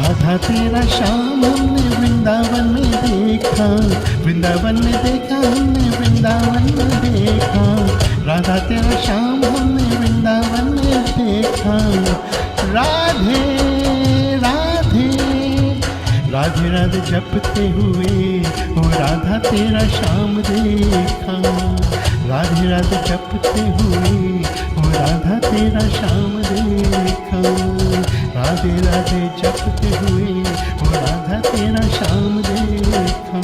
राधा तेरा श्याम हमने वृंदावन में देखा, वृंदावन में देखा हमने वृंदावन में देखा। राधा तेरा श्याम हमने वृंदावन में देखा। राधे राधे राधे राधे जपते हुए वो राधा तेरा श्याम देखा, राधे राधे जपते हुए वो राधा तेरा श्याम देखा। राधे राधे जपते हुए वो राधा तेरा श्याम देखा।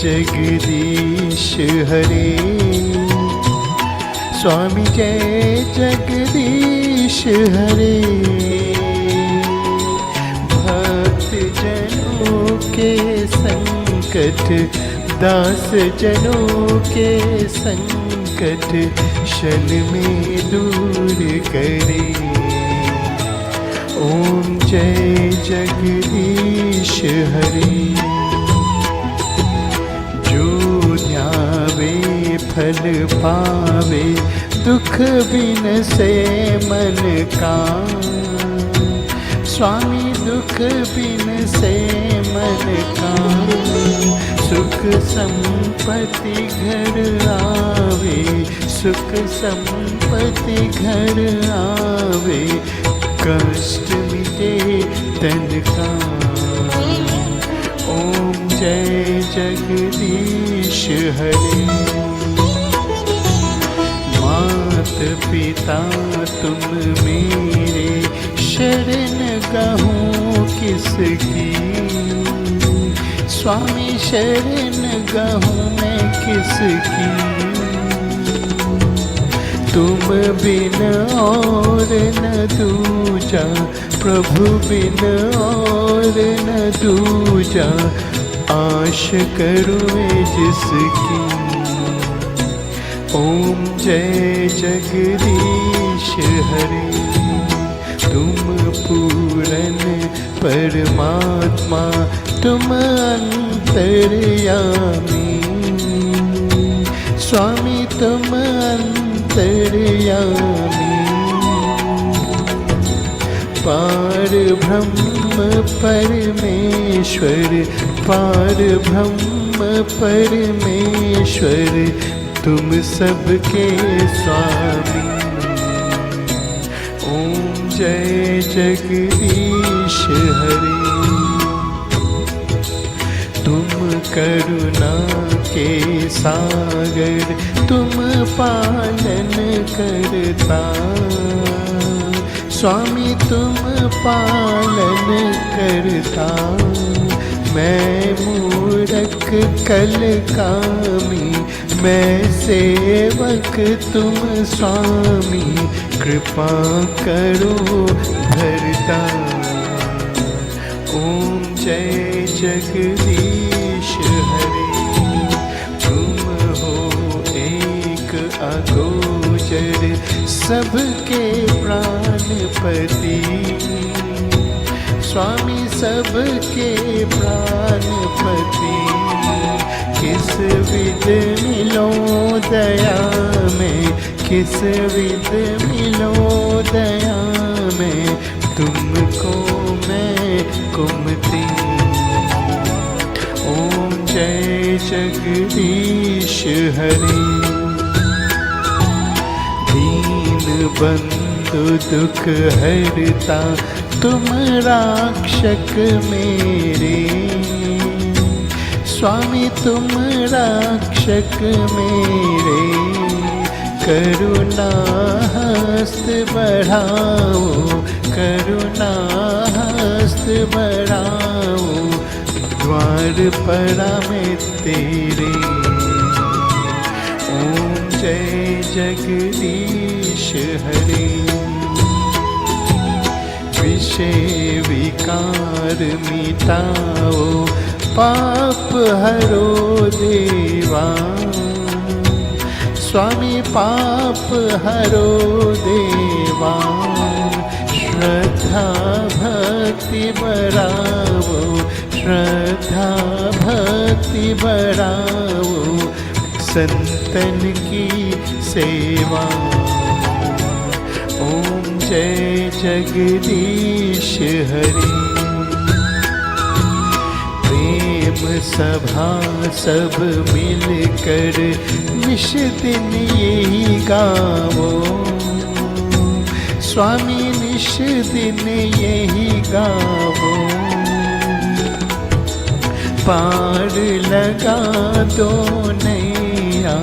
जगदीश हरे स्वामी जय जगदीश हरे। भक्त जनों के संकट दास जनों के संकट क्षण में दूर करे। ओम जय जगदीश हरे। फल पावे दुख बिन से मन का स्वामी दुख बिन से मन कामी, सुख संपत्ति घर आवे, सुख संपत्ति घर आवे, कष्ट मिटे तन का। ओम जय जगदीश हरे। मात पिता तुम मेरे, शरण गहूँ किसकी, स्वामी शरण गहूँ मैं किसकी। तुम बिन और न दूजा, प्रभु बिन और न दूजा, आश करूँ जिसकी। ओम जय जगदीश हरे। तुम पूरन परमात्मा, तुम अंतर्यामी, स्वामी तुम अंतर्यामी। पार ब्रह्म परमेश्वर, पार ब्रह्म परमेश्वर, तुम सबके स्वामी। ओम जय जगदीश हरे। तुम करुणा के सागर, तुम पालन करता, स्वामी तुम पालन करता। मैं मूरख कल कामी, मैं सेवक तुम स्वामी, कृपा करो भरता। ओम जय जगदीश हरे। तुम हो एक अगोचर, सबके प्राणपति, स्वामी सबके प्राणपति। किस विध मिलो दया में, किस विध मिलो दया में, तुमको मैं कुमति। ओम जय जगदीश हरे। दीन बंधु दुख हरता, तुम राक्षक मेरे, स्वामी तुम राक्षक मेरे। करुणा हस्त बढ़ाओ, करुणा हस्त बढ़ाओ, द्वार पड़ा में तेरे। ओम जय जगदीश हरे। विषय विकार मिटाओ, पाप हरो देवा, स्वामी पाप हरो देवा। श्रद्धा भक्ति बढ़ाओ, श्रद्धा भक्ति बढ़ाओ, संतन की सेवा। ओम जय जगदीश हरे। प्रेम सभा सब मिलकर, निश दिन यही गावो, स्वामी निश दिन यही गावो। पार लगा दो नैया,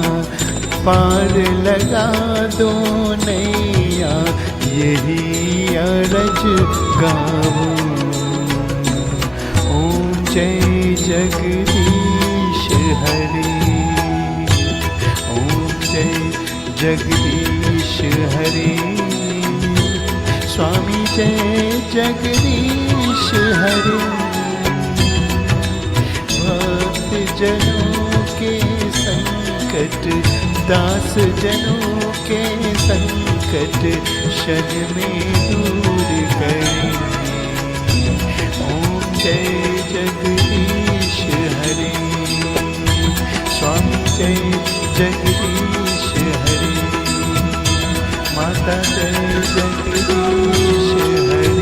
पार लगा दो नैया, यही अरज गावो। ओम जय जगदीश हरे। ओम जय जगदीश हरे। स्वामी जय जगदीश हरे। भक्त जनों के संकट, दास जनों के संकट, क्षण में दूर करे। ओम जय जगदीश हरे। स्वामी जय जगदीश हरे। माता जय जगदीश हरे।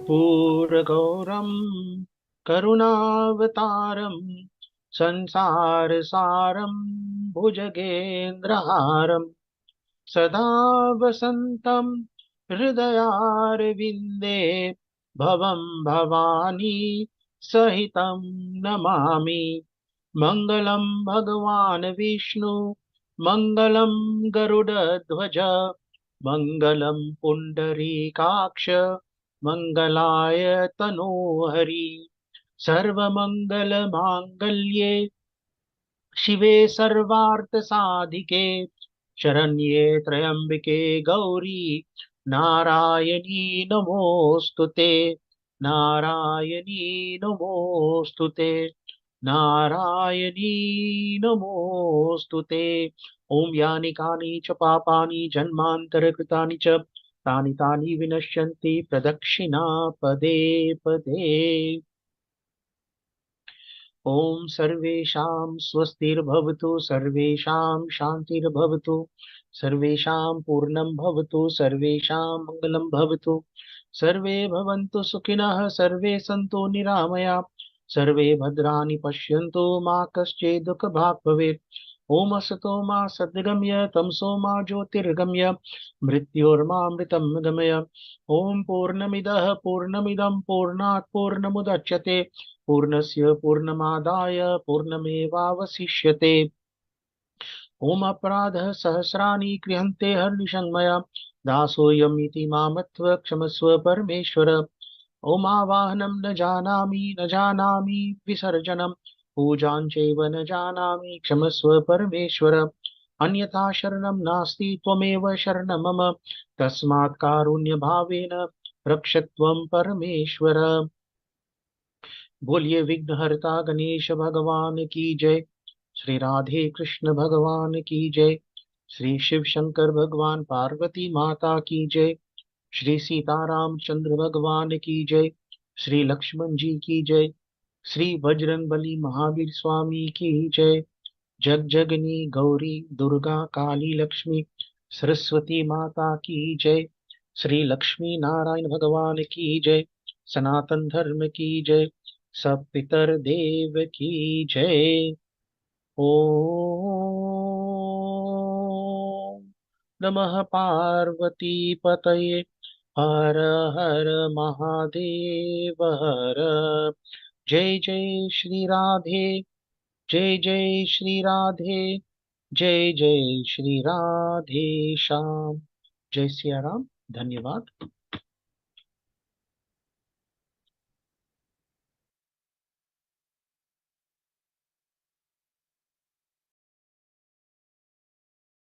कर्पूरगौरं करुणावतारं संसारसारं भुजगेन्द्रहारं सदा वसन्तं हृदयारविन्दे भवं भवानी सहितं नमामि। मङ्गलं भगवान् विष्णु मङ्गलं गरुडध्वज मङ्गलं पुण्डरीकाक्ष मङ्गलाय तनोहरि। सर्वमङ्गलमाङ्गल्ये शिवे सर्वार्थसाधिके शरण्ये त्र्यम्बके गौरी नारायणी नमोऽस्तुते। नारायणी नमोऽस्तुते। नारायणी नमोऽस्तुते। ॐ यानि कानि च पापानि जन्मान्तरकृतानि च तानि तानि विनश्यन्ति प्रदक्षिणा पदे पदे। ॐ सर्वेषां स्वस्तिर्भवतु सर्वेषां शान्तिर्भवतु सर्वेषां पूर्णं भवतु सर्वेषां मङ्गलं भवतु। सर्वे भवन्तु सुखिनः सर्वे सन्तु निरामया सर्वे भद्राणि पश्यन्तु मा कश्चित् दुःखभाग् भवेत्। ॐ असतो मा सद्गमय तमसो मा ज्योतिर्गमय मृत्योर्मामृतं गमय। ॐ पूर्णमिदः पूर्णमिदं पूर्णात् पूर्णमुदच्यते पूर्णस्य पूर्णमादाय पूर्णमेवावशिष्यते। ॐ अपराधः सहस्राणि क्रियन्ते हर्निशं मया दासोऽयम् इति मामत्व क्षमस्व परमेश्वर। ॐ आवाहनं न जानामि विसर्जनं पूजां चैव न जानामि क्षमस्व परमेश्वर। अन्यथा शरणं नास्ति त्वमेव शरणं मम तस्मात् कारुण्यभावेन रक्षत्वं परमेश्वर। बोलिए विघ्नहर्ता गणेश भगवान की जय। श्री राधे कृष्ण भगवान की जय। श्री शिव शंकर भगवान पार्वती माता की जय। श्री सीताराम चंद्र भगवान की जय। श्री लक्ष्मण जी की जय। श्री बजरंग बली महावीर स्वामी की जय। जग जगनी गौरी दुर्गा काली लक्ष्मी सरस्वती माता की जय। श्री लक्ष्मी नारायण भगवान की जय। सनातन धर्म की जय। सब पितर देव की जय। ओम नमः पार्वती पतये हर हर महादेव हर। जय जय श्री राधे। जय जय श्री राधे। जय जय श्री राधे श्याम। जय सिया राम। धन्यवाद।